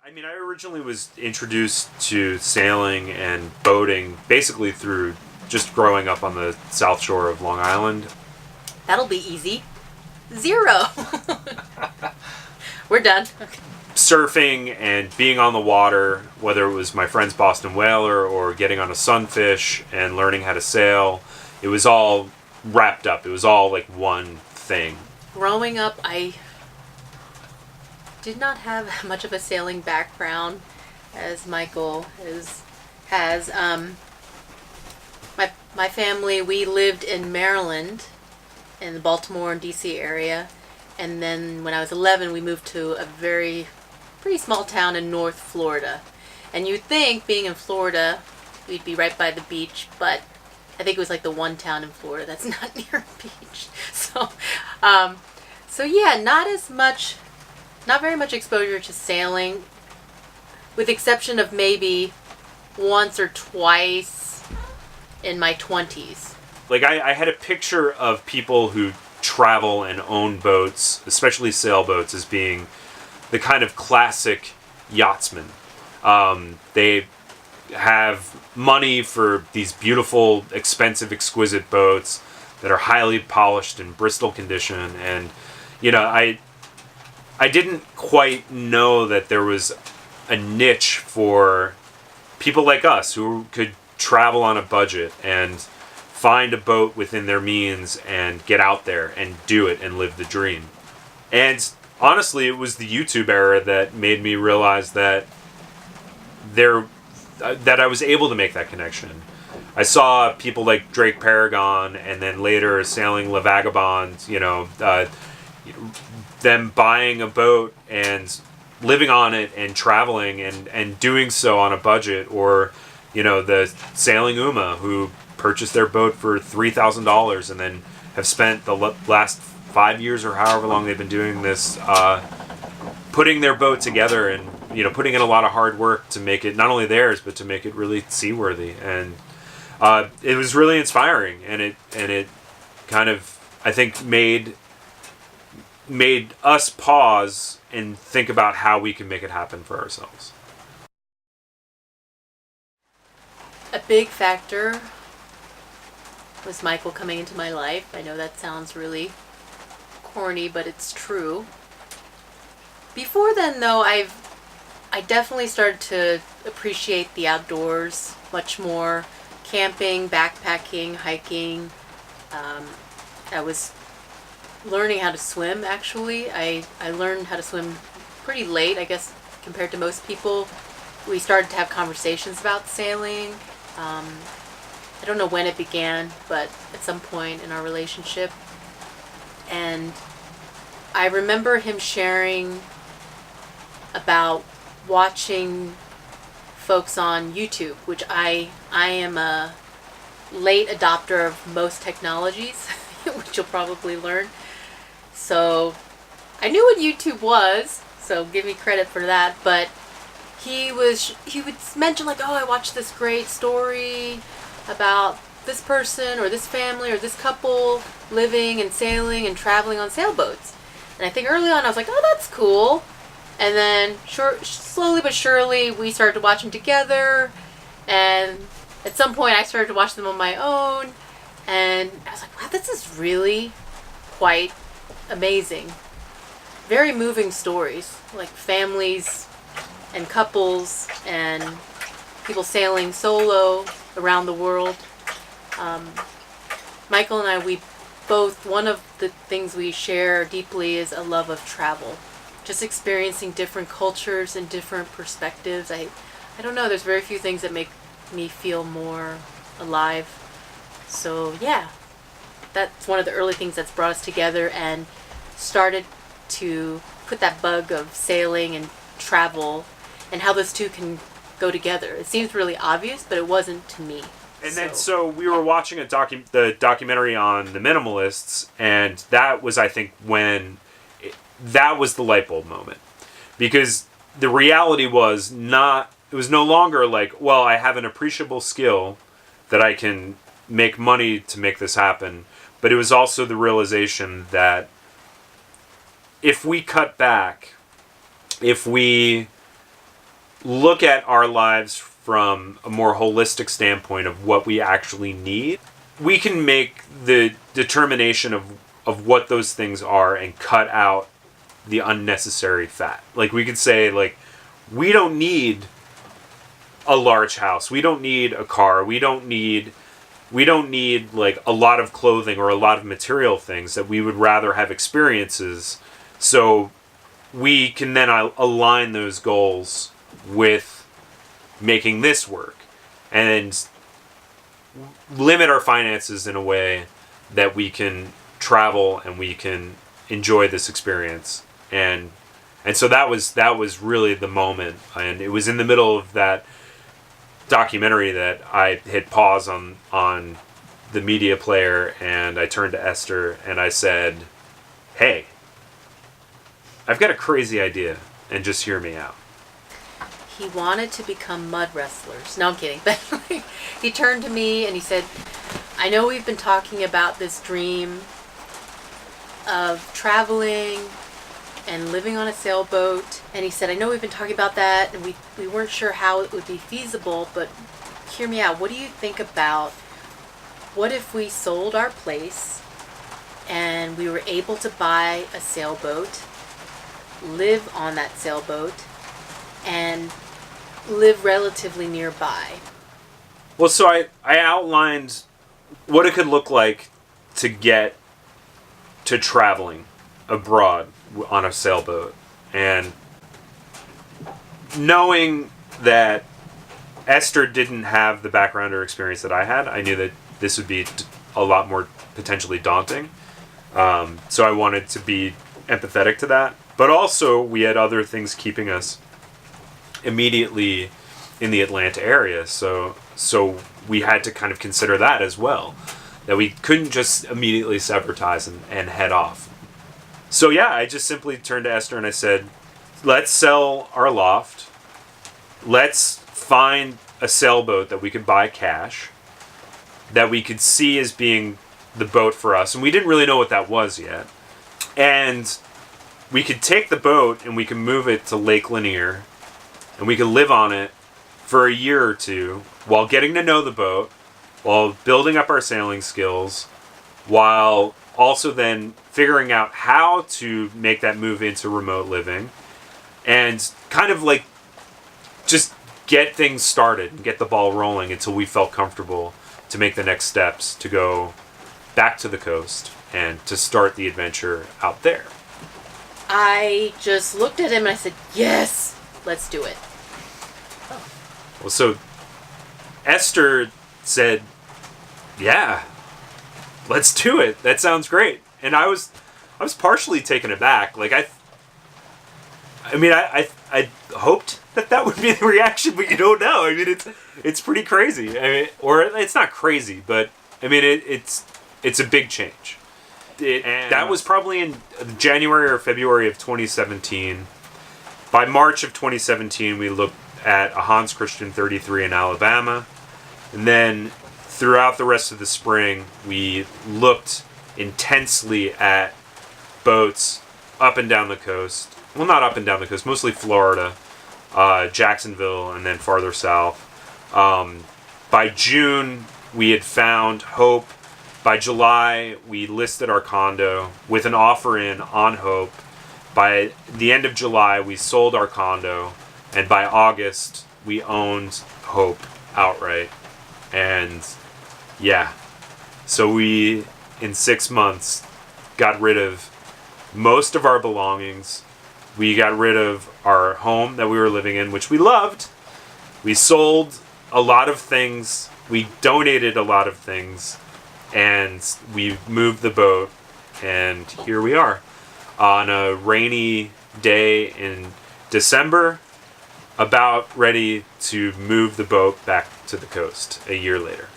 I mean, I originally was introduced to sailing and boating basically through just growing up on the South Shore of Long Island. That'll be easy. 0. We're done. Okay. Surfing and being on the water, whether it was my friend's Boston Whaler or getting on a sunfish and learning how to sail, it was all wrapped up. It was all like one thing. Growing up, I did not have much of a sailing background, as Michael has. My family, we lived in Maryland, in the Baltimore and D.C. area, and then when I was 11, we moved to a pretty small town in North Florida. And you'd think, being in Florida, we'd be right by the beach, but I think it was like the one town in Florida that's not near a beach. So yeah, not very much exposure to sailing, with the exception of maybe once or twice in my 20s. Like, I had a picture of people who travel and own boats, especially sailboats, as being the kind of classic yachtsman. They have money for these beautiful, expensive, exquisite boats that are highly polished in Bristol condition. And, you know, I didn't quite know that there was a niche for people like us who could travel on a budget and find a boat within their means and get out there and do it and live the dream. And honestly, it was the YouTube era that made me realize that I was able to make that connection. I saw people like Drake Paragon, and then later sailing La Vagabond, them buying a boat and living on it and traveling and doing so on a budget, or the Sailing Uma, who purchased their boat for $3,000 and then have spent the last 5 years or however long they've been doing this, putting their boat together and putting in a lot of hard work to make it not only theirs but to make it really seaworthy. And it was really inspiring, and it kind of, I think, made us pause and think about how we can make it happen for ourselves. A big factor was Michael coming into my life. I know that sounds really corny, but it's true. Before then, though, I definitely started to appreciate the outdoors much more. Camping, backpacking, hiking. I was learning how to swim, actually. I learned how to swim pretty late, I guess, compared to most people. We started to have conversations about sailing. I don't know when it began, but at some point in our relationship. And I remember him sharing about watching folks on YouTube, which I am a late adopter of most technologies, which you'll probably learn. So I knew what YouTube was, so give me credit for that, but he would mention like, oh, I watched this great story about this person or this family or this couple living and sailing and traveling on sailboats. And I think early on I was like, oh, that's cool. And then slowly but surely we started to watch them together. And at some point I started to watch them on my own. And I was like, wow, this is really quite amazing. Very moving stories, like families and couples and people sailing solo around the world. Michael and I, one of the things we share deeply is a love of travel. Just experiencing different cultures and different perspectives. I don't know, there's very few things that make me feel more alive. So yeah, that's one of the early things that's brought us together and started to put that bug of sailing and travel and how those two can go together. It seems really obvious, but it wasn't to me. And then, so we were watching the documentary on the Minimalists, and that was, I think, that was the light bulb moment. Because the reality was it was no longer like, well, I have an appreciable skill that I can make money to make this happen, but it was also the realization that if we cut back, if we look at our lives from a more holistic standpoint of what we actually need, we can make the determination of what those things are and cut out the unnecessary fat. Like, we could say, like, we don't need a large house. We don't need a car. We don't need like a lot of clothing or a lot of material things. That we would rather have experiences. So we can then align those goals with making this work and limit our finances in a way that we can travel and we can enjoy this experience. And so that was really the moment. And it was in the middle of that documentary that I hit pause on the media player, and I turned to Esther and I said, "Hey, I've got a crazy idea, and just hear me out." He wanted to become mud wrestlers. No, I'm kidding. But he turned to me and he said, "I know we've been talking about this dream of traveling and living on a sailboat." And he said, "I know we've been talking about that, and we weren't sure how it would be feasible, but hear me out. What do you think about, what if we sold our place and we were able to buy a sailboat, live on that sailboat, and live relatively nearby?" Well, so I outlined what it could look like to get to traveling abroad on a sailboat. And knowing that Esther didn't have the background or experience that I had, I knew that this would be a lot more potentially daunting. So I wanted to be empathetic to that. But also, we had other things keeping us immediately in the Atlanta area. So we had to kind of consider that as well. That we couldn't just immediately sever ties and head off. So yeah, I just simply turned to Esther and I said, let's sell our loft. Let's find a sailboat that we could buy cash, that we could see as being the boat for us. And we didn't really know what that was yet. And we could take the boat and we could move it to Lake Lanier, and we could live on it for a year or two while getting to know the boat, while building up our sailing skills, while also then figuring out how to make that move into remote living, and kind of like just get things started and get the ball rolling until we felt comfortable to make the next steps to go back to the coast and to start the adventure out there. I just looked at him and I said, "Yes, let's do it." Well, so Esther said, "Yeah, let's do it. That sounds great." And I was partially taken aback. Like I hoped that would be the reaction, but you don't know. I mean, it's pretty crazy. I mean, or it's not crazy, but I mean, it's a big change. That was probably in January or February of 2017. By March of 2017, we looked at a Hans Christian 33 in Alabama. And then throughout the rest of the spring, we looked intensely at boats up and down the coast. Well, not up and down the coast, mostly Florida, Jacksonville, and then farther south. By June, we had found Hope. By July, we listed our condo with an offer in on Hope. By the end of July, we sold our condo. And by August, we owned Hope outright. And yeah, so we, in 6 months, got rid of most of our belongings. We got rid of our home that we were living in, which we loved. We sold a lot of things. We donated a lot of things. And we moved the boat. And here we are. On a rainy day in December, about ready to move the boat back to the coast a year later.